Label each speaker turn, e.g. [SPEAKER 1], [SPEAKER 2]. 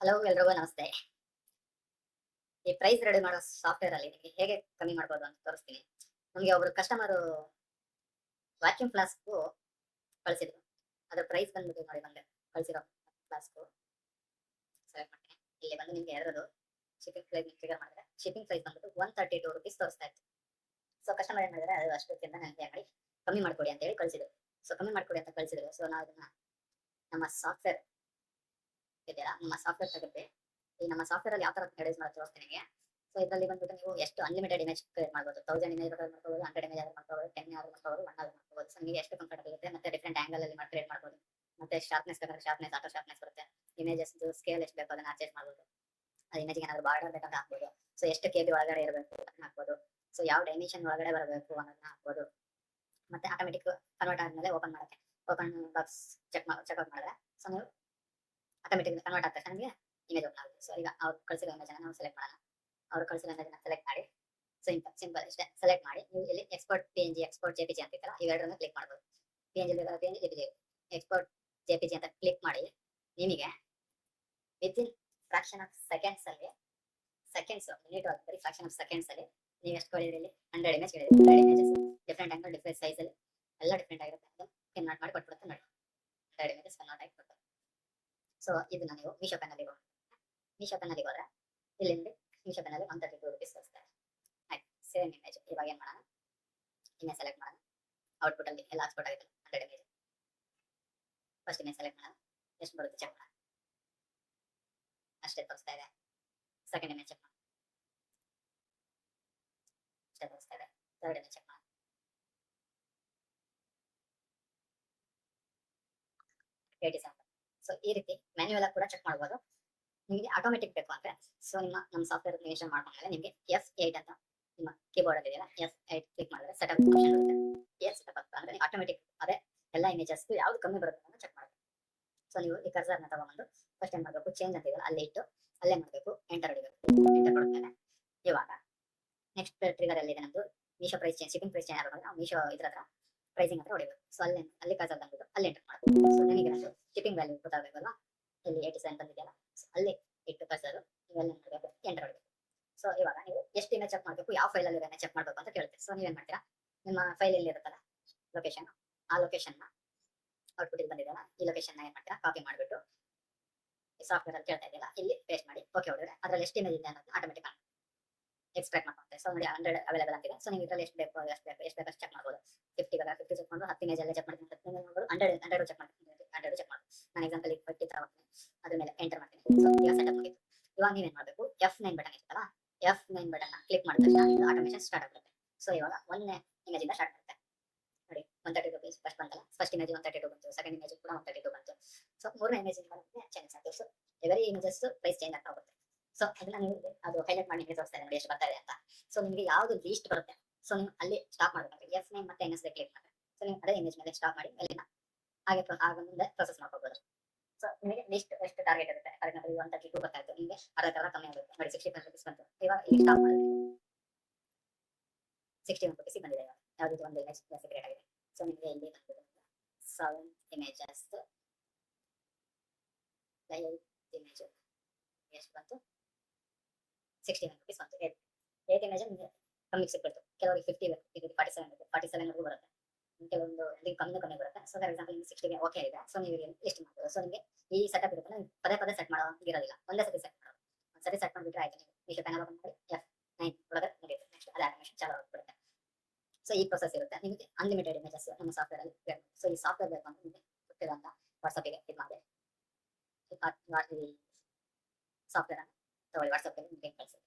[SPEAKER 1] Hello ಎಲ್ರಿಗೂ ನಮಸ್ತೆ. ಈ ಪ್ರೈಸ್ ರೆಡಿ ಮಾಡೋ ಸಾಫ್ಟ್ವೇರ್ ಅಲ್ಲಿ ನಿಮಗೆ ಹೇಗೆ ಕಮ್ಮಿ ಮಾಡ್ಬೋದು ಅಂತ ತೋರಿಸ್ತೀನಿ. ನಮಗೆ ಒಬ್ರು ಕಸ್ಟಮರ್ ವ್ಯಾಕ್ಯೂಮ್ ಫ್ಲಾಸ್ಕ್ ಕಳಿಸಿದ್ರು. ಅದರ ಪ್ರೈಸ್ ಬಂದ್ಬಿಟ್ಟು ನೋಡಿ ಬಂದೆ ಕಳಿಸಿರೋ ಫ್ಲಾಸ್ಕ್ ಸೆಲೆಕ್ಟ್ ಮಾಡ್ತೀನಿ. ಇಲ್ಲಿ ಬಂದು ನಿಮಗೆ ಎರಡದು ಶಿಪ್ಪಿಂಗ್ ಪ್ರೈಸ್ ಟ್ರಿಗರ್ ಮಾಡಿದ್ರೆ ಶಿಪ್ಪಿಂಗ್ ಪ್ರೈಸ್ ಬಂದ್ಬಿಟ್ಟು 132 ರೂಪೀಸ್ ತೋರಿಸ್ತಾ ಇತ್ತು. ಸೊ ಕಸ್ಟಮರ್ ಏನ್ ಮಾಡಿದ್ರೆ ಅದು ಅಷ್ಟಕ್ಕಿಂತ ನನಗೆ ಮಾಡಿ ಕಮ್ಮಿ ಮಾಡ್ಕೊಡಿ ಅಂತ ಹೇಳಿ ಕಳಿಸಿದ್ರು. ಸೊ ಕಮ್ಮಿ ಮಾಡ್ಕೊಡಿ ಅಂತ ಕಳಿಸಿದ್ರು. ಸೊ ನಾವು ಅದನ್ನ ನಮ್ಮ ಸಾಫ್ಟ್ವೇರ್ ಇದೆಯಲ್ಲ ನಮ್ಮ ಸಾಫ್ಟ್ವೇರ್ ತೆಗೆದು ಈ ನಮ್ಮ ಸಾಫ್ಟ್ವೇರ್ ಅಲ್ಲಿ ಯಾವ ತರ ರೆಡ್ಯೂಸ್ ಮಾಡೋದು ತೋರಿಸ್ತೀನಿ ನಿಮಗೆ. ಸೊ ಇದರಲ್ಲಿ ಬಂದ್ಬಿಟ್ಟು ನೀವು ಎಷ್ಟು ಅನ್ಲಿಮಿಟೆಡ್ ಇಮೇಜ್ ಕ್ರಿಯೇಟ್ ಮಾಡ್ಬೋದು. 1000 ಇಮೇಜ್ ಮಾಡ್ಬೋದು, 100 ಇಮೇಜ್ ಆದ್ರೂ ಮಾಡ್ಬೋದು, 10 ಆದ್ರೂ ಮಾಡ್ಬೋದು, 1 ಆದ್ರೂ ಮಾಡ್ಬೋದು. ಸೊ ನಿಮಗೆ ಎಷ್ಟು ಕಂಫರ್ಟಬಲ್ ಇರುತ್ತೆ. ಮತ್ತೆ ಡಿಫ್ರೆಂಟ್ ಆಂಗಲ್ ಅಲ್ಲಿ ಕ್ರಿಯೇಟ್ ಮಾಡ್ಬೋದು. ಮತ್ತೆ ಶಾರ್ಪ್ನೆಸ್ ಬೇಕಾದ್ರೆ ಶಾರ್ಪ್ನೆಸ್, ಆಟೋ ಶಾರ್ಪ್ನೆಸ್ ಬರುತ್ತೆ. ಇಮೇಜಸ್ ಸ್ಕೇಲ್ ಎಷ್ಟು ಬೇಕು ಅದನ್ನ ಅಡ್ಜಸ್ಟ್ ಮಾಡ್ಬೋದು. ಆ ಇಮೇಜ್ ಏನಾದ್ರು ಬಾರ್ಡರ್ ಬೇಕಂತ ಹಾಕ್ಬೋದು. ಸೊ ಎಷ್ಟು ಕೆಬಿ ಒಳಗಡೆ ಇರಬೇಕು ಅದನ್ನ ಹಾಕ್ಬೋದು. ಸೊ ಯಾವ ಡೈಮೆನ್ಷನ್ ಒಳಗಡೆ ಬರಬೇಕು ಅನ್ನೋದನ್ನ ಹಾಕ್ಬೋದು. ಮತ್ತೆ ಆಟೋಮೆಟಿಕ್ ಕನ್ವರ್ಟ್ ಆದ್ಮೇಲೆ ಓಪನ್ ಮಾಡುತ್ತೆ. ಓಪನ್ ಬಾಕ್ಸ್ ಚೆಕ್ಔಟ್ ಮಾಡಿದ್ರೆ ಸೊ ನೀವು ಆಟೋಮೆಟಿಕ್ ಕನ್ವರ್ಟ್ ಆಗ್ತದೆ ನಮಗೆ ಇಮೇಜ್ ಓಪನ್ ಆಗುತ್ತೆ. ಸೊ ಈಗ ಅವ್ರು ಕಳಿಸಿರೋ ಇಮೇಜ್ ನಾವು ಸೆಲೆಕ್ಟ್ ಮಾಡೋಣ. ಅವ್ರು ಕಳಿಸಿರೋ ಇಮೇಜ್ ಸೆಲೆಕ್ಟ್ ಮಾಡಿ ಸಿಂಪಲ್ ಇಷ್ಟೇ ಸೆಲೆಕ್ಟ್ ಮಾಡಿ ನೀವು ಇಲ್ಲಿ ಎಕ್ಸ್ಪೋರ್ಟ್ PNG ಎಕ್ಸ್ಪೋರ್ಟ್ JPG ಅಂತ ಇತ್ತಲ್ಲ ಇವೆರಡನ್ನ ಕ್ಲಿಕ್ ಮಾಡ್ಬೋದು. PNG JPG ಎಕ್ಸ್ಪೋರ್ಟ್ JPG ಅಂತ ಕ್ಲಿಕ್ ಮಾಡಿ ನಿಮಗೆ ವಿತಿನ್ ಫ್ರಾಕ್ಷನ್ ಆಫ್ ಸೆಕೆಂಡ್ಸ್ ಅಲ್ಲಿ ಮಿನಿಟ್ ಬರೀ ಫ್ರಾಕ್ಷನ್ ಆಫ್ ಸೆಕೆಂಡ್ಸ್ ಅಲ್ಲಿ ನೀವು ಎಷ್ಟು ಕೊಡಿದ್ರಿ ಇಲ್ಲಿ 100 ಇಮೇಜ್ ಹೇಳಿದ್ರಿ. 100 images different angle different size ಅಲ್ಲಿ ಎಲ್ಲ ಡಿಫ್ರೆಂಟ್ ಆಗಿರುತ್ತೆ. ಅದು ಕನ್ವರ್ಟ್ ಮಾಡಿ ಕೊಟ್ಬಿಡುತ್ತೆ ನೋಡಿ. 100 ಇಮೇಜಸ್ ಕನ್ವರ್ಟ್ ಆಗಿ ಕೊಡ್ತಾರೆ. ಸೊ ಇದನ್ನ ನೀವು ಮೀಶೋ ಪೆನ್ನಲ್ಲಿ ಹೋದ್ರೆ ಇಲ್ಲಿ ಮೀಶೋ ಪೆನ್ನಲ್ಲಿ 132 ರೂಪೀಸ್ ತೋರಿಸ್ತಾರೆ. ಆಯ್ತು, ಸೇಮ್ ಇಮೇಜ್ ಇವಾಗ ಏನ್ ಮಾಡೋಣ, ಇಮೇಜ್ ಸೆಲೆಕ್ಟ್ ಮಾಡೋಣ. ಔಟ್ಪುಟ್ ಅಲ್ಲಿ ಎಲ್ಲ ಎಕ್ಸ್ಪೋರ್ಟ್ ಆಗುತ್ತೆ. 100 ಇಮೇಜ್ ಫಸ್ಟ್ ಇಮೇಜ್ ಸೆಲೆಕ್ಟ್ ಮಾಡೋಣ. ಎಷ್ಟು ಬರುತ್ತೆ ಚೆಕ್ ಮಾಡೋಣ. ಅಷ್ಟೇ ತೋರಿಸ್ತಾ ಇದೆ. ಸೆಕೆಂಡ್ ಇಮೇಜ್ ಚೆಕ್ ಮಾಡೋಣ. ಅಷ್ಟೇ ತೋರಿಸ್ತಾ ಇದೆ. ಥರ್ಡ್ ಇಮೇಜ್ ಚೆಕ್ ಮಾಡೋಣ. ಸೊ ಈ ರೀತಿ ಮ್ಯಾನ್ಯುವಲ್ ಕೂಡ ಚೆಕ್ ಮಾಡ್ಬೋದು. ನಿಮಗೆ ಆಟೋಮೆಟಿಕ್ ಬೇಕು ಅಂದ್ರೆ ಸೊ ನಮ್ಮ ಸಾಫ್ಟ್ವೇರ್ ಇನ್ಸ್ಟಾಲ್ ಮಾಡ್ಕೊಂಡ್ಮೇಲೆ ನಿಮಗೆ F8 ಅಂತ ನಿಮ್ಮ ಕೀಬೋರ್ಡ್ ಅಲ್ಲಿ ಇದೆಯಲ್ಲ F8 ಕ್ಲಿಕ್ ಮಾಡಿದ್ರೆ ಸೆಟಪ್ ಆಪ್ಷನ್ ಬರುತ್ತೆ. ಸೆಟಪ್ ಅಂತ ಅಂದ್ರೆ ಆಟೋಮೆಟಿಕ್ ಅದೇ ಎಲ್ಲ ಇಮೇಜಸ್ ಯಾವ್ದು ಕಮ್ಮಿ ಬರುತ್ತೆ ಅಂತ ಚೆಕ್ ಮಾಡಬೇಕು. ಸೊ ನೀವು ಈ ಕರ್ಸರ್ ನ ತಗೊಂಡು ಫಸ್ಟ್ ಏನ್ ಮಾಡಬೇಕು, ಚೇಂಜ್ ಅಂತ ಇದೆಯಲ್ಲ ಅಲ್ಲಿ ಇಟ್ಟು ಅಲ್ಲೇ ಮಾಡಬೇಕು, ಎಂಟರ್ ಹೊಡಿಬೇಕು. ಎಂಟರ್ ಕೊಡ್ತೇನೆ. ಇವಾಗ ನೆಕ್ಸ್ಟ್ ಟ್ರಿಗರ್ ಅಲ್ಲಿ ಇದೆ ನಮ್ದು Meesho price change, shipping price change ಆಗಬೇಕು. ನಾವು ಮೀಶೋ ಇದ್ರ ಹತ್ರ ಪ್ರೈಸಿಂಗ್ ಹತ್ರ ಹೊಡಿಬೇಕು. ಸೊ ಅಲ್ಲಿ ಕರ್ಸರ್ ಬಂದ್ಬಿಟ್ಟು ಅಲ್ಲಿ ಎಂಟರ್ ಮಾಡಬೇಕು. ಸೊ ನಿಮಗೆ ನಮ್ದು ಶಿಪ್ಪಿಂಗ್ ವ್ಯಾಲ್ಯೂ ಗೊತ್ತಾಗಬೇಕಲ್ವಾ, ಇಲ್ಲಿ 87 ಬಂದಿದೆಯಲ್ಲ ಅಲ್ಲಿ ಇಟ್ಟು ಕರ್ಸರ್ ಇವೆಲ್ಲ ಮಾಡಬೇಕು, ಎಂಟರ್ ಹೊಡಿಬೇಕು. ಸೊ ಇವಾಗ ನೀವು ಎಷ್ಟು ಇಮೇಜ್ ಚೆಕ್ ಮಾಡಬೇಕು, ಯಾವ ಫೈಲ್ ಅಲ್ಲಿ ಚೆಕ್ ಮಾಡಬೇಕು ಅಂತ ಕೇಳುತ್ತೆ. ಸೊ ನೀವೇನ್ ಮಾಡ್ತೀರಾ, ನಿಮ್ಮ ಫೈಲ್ ಎಲ್ಲಿ ಇರುತ್ತಲ್ಲ ಲೊಕೇಶನ್, ಆ ಲೊಕೇಶನ್ ನ ಔಟ್ಪುಟ್ ಇಲ್ಲಿ ಬಂದಿದೆಯಲ್ಲ ಈ ಲೊಕೇಶನ್ ನ ಏನ್ ಮಾಡ್ತೀರಾ, ಕಾಪಿ ಮಾಡಿಬಿಟ್ಟು ಸಾಫ್ಟ್ವೇರ್ ಅಲ್ಲಿ ಕೇಳ್ತಾ ಇದೆಯಲ್ಲ ಇಲ್ಲಿ ಪೇಸ್ಟ್ ಮಾಡಿ ಓಕೆ ಹೊಡಿದ್ರೆ ಅದ್ರಲ್ಲಿ ಎಷ್ಟು ಇಮೇಜ್ ಇದೆ ಅನ್ನೋದನ್ನ ಆಟೋಮೆಟಿಕ್ ಎಕ್ಸ್ಟ್ರಾಕ್ಟ್ ಮಾಡ್ಕೊಳುತ್ತೆ. ಸೊ ನೋಡಿ 100 ಅವೈಲೇಬಲ್ ಆಗಿದೆ. ಸೊ ನೀವು ಇದರಲ್ಲಿ ಎಷ್ಟು ಬೇಕು ಎಷ್ಟು ಚೆಕ್ ಮಾಡ್ಬೋದು. 50 ಬೇಕಾ 50 ಚೆಕ್ ಮಾಡ್ಬೋದು, 10 ಇಮೇಜ್ ಎಲ್ಲ ಚೆಕ್ ಮಾಡ್ತೀನಿ, 10 ಇಮೇಜ್ ಮಾಡ್ಬೋದು, 100 ಚೆಕ್ ಮಾಡ್ತೀನಿ, 100 ಚೆಕ್ ಮಾಡ್ಬೋದು. ನಾನು ಎಕ್ಸಾಂಪಲ್ 50 ತಗೊಳ್ತೀನಿ, ಅದ್ರ ಮೇಲೆ ಎಂಟರ್ ಮಾಡ್ತೀನಿ. ಸೊ ಈಗ ಸೆಟಪ್ ಮುಗಿತು. ಇವಾಗ ನೀವೇನ್ ಮಾಡಬೇಕು, F9 ಬಟನ್ ಇರುತ್ತಲ್ಲ F9 ಬಟನ್ ಕ್ಲಿಕ್ ಮಾಡಿದ ತಕ್ಷಣ ಆಟೋಮೇಷನ್ ಸ್ಟಾರ್ಟ್ ಆಗುತ್ತೆ. ಸೊ ಇವಾಗ 1 ಇಮೇಜ್ ಇಂದ ಸ್ಟಾರ್ಟ್ ಆಗುತ್ತೆ ನೋಡಿ. 132 ರೂಪೀಸ್ ಫಸ್ಟ್ ಬಂತಲ್ಲ, ಫಸ್ಟ್ ಇಮೇಜ್ 132 ಬಂತು, ಸೆಕೆಂಡ್ ಇಮೇಜ್ ಕೂಡ 132 ಬಂತು. ಸೊ ಮೂರನೇ ಇಮೇಜ್ ಇಂದ ಚೇಂಜ್ ಆಗುತ್ತೆ. So every images price change ಆಗ್ತಾ ಹೋಗುತ್ತೆ. ಸೊ ಅದನ್ನ ನೀವು ಅದು ಹೈಲೈಟ್ ಮಾಡಿ ನಿಮಗೆ ತೋರಿಸ್ತಾ ಇದೆ ನೋಡಿ ಎಷ್ಟು ಬರ್ತಾ ಇದೆ ಅಂತ. ಸೊ ನಿಮಗೆ ಯಾವ್ದು ಲೀಸ್ಟ್ ಬರುತ್ತೆ ಸೊ ನೀವು ಅಲ್ಲಿ ಸ್ಟಾಪ್ ಮಾಡಬೇಕು. F9 ಮತ್ತೆ NS ಕ್ಲಿಕ್ ಮಾಡಿ ಸೊ ನೀವು ಅದೇ ಇಮೇಜ್ ಮೇಲೆ ಸ್ಟಾಪ್ ಮಾಡಿ ಅಲ್ಲಿನ ಹಾಗೆ ಮುಂದೆ ಪ್ರೊಸೆಸ್ ಮಾಡ್ಕೋಬಹುದು. ಸೊ ನಿಮಗೆ ಲಿಸ್ಟ್ ಎಷ್ಟು ಟಾರ್ಗೆಟ್ ಇರುತ್ತೆ, ಫಾರ್ ಎಕ್ಸಾಂಪಲ್ 132 ಬರ್ತಾ ಇತ್ತು, ನಿಮಗೆ ಅರ್ಧ ಕಮ್ಮಿ ಆಗುತ್ತೆ ನೋಡಿ, 65 ರೂಪೀಸ್ ಬಂತು. ಇವಾಗ ಇಲ್ಲಿ ಸ್ಟಾಪ್ ಮಾಡಿದ್ರೆ 61 ರೂಪೀಸ್ ಬಂದಿದೆ. ಇವಾಗ ಯಾವ್ದು ಒಂದು ಇಮೇಜ್ ಕ್ರಿಯೇಟ್ ಆಗಿದೆ. ಸೊ ನಿಮಗೆ ಇಲ್ಲಿ ಬಂದಿದೆ 7 ಇಮೇಜಸ್ ಇಮೇಜ್ ಎಷ್ಟು ಬಂತು, 61 ರೂಪೀಸ್ ಬಂತು. 8 ಇಮೇಜ್ ನಿಮಗೆ ಕಮ್ಮಿ ಸಿಕ್ಬಿಡ್ತು. ಕೆಲವರಿಗೆ 50 ಬೇಕು, ಇದು 47 ವರೆಗೂ ಬರುತ್ತೆ. ಕೆಲವೊಂದು ಕಮ್ಮಿ ಬರುತ್ತೆ. ಸೊ ಫಾರ್ ಎಕ್ಸಾಂಪಲ್ ನಿಮಗೆ 60 ಓಕೆ ಇದೆ. ಸೊ ನೀವು ಲಿಸ್ಟ್ ಮಾಡ್ಬೋದು. ಸೊ ನಿಮಗೆ ಈ ಸೆಟಪ್ ಇರುತ್ತೆ, ಪದೇ ಸೆಟ್ ಮಾಡೋ ಇರೋದಿಲ್ಲ, ಒಂದೇ ಸತಿ ಸೆಟ್ ಮಾಡೋದು. ಒಂದ್ಸತಿ ಸೆಟ್ ಮಾಡಿಬಿಟ್ರೆ ಆಯ್ತು. ನೀವು ಮೀಶೋ ಪ್ಯಾನಲ್ ಓಪನ್ ಮಾಡಿ F9 ಒಳಗೆ ಮುಗಿಯುತ್ತೆ. ನೆಕ್ಸ್ಟ್ ಅದು ಆಟೋಮೇಷನ್ ಚಾಲು ಆಗ್ಬಿಡುತ್ತೆ. ಸೊ ಈ ಪ್ರೊಸೆಸ್ ಇರುತ್ತೆ. ನಿಮಗೆ ಅನ್ಲಿಮಿಟೆಡ್ ಇಮೇಜಸ್ ನಮ್ಮ ಸಾಫ್ಟ್ವೇರ್ ಅಲ್ಲಿ ಬೇಕು. ಸೊ ಈ ಸಾಫ್ಟ್ವೇರ್ ಬೇಕು ಅಂತ ನಿಮಗೆ ಗೊತ್ತಿರುವಂತ ವಾಟ್ಸ್ಆಪ್ಗೆ ಇದು ಮಾಡಿ ಸಾಫ್ಟ್ವೇರ್ ಅನ್ನು ತಗೊಳ್ಳಿ, ವಾಟ್ಸ್ಆಪ್ ಅಲ್ಲಿ ನಿಮಗೆ ಕಳಿಸಿ.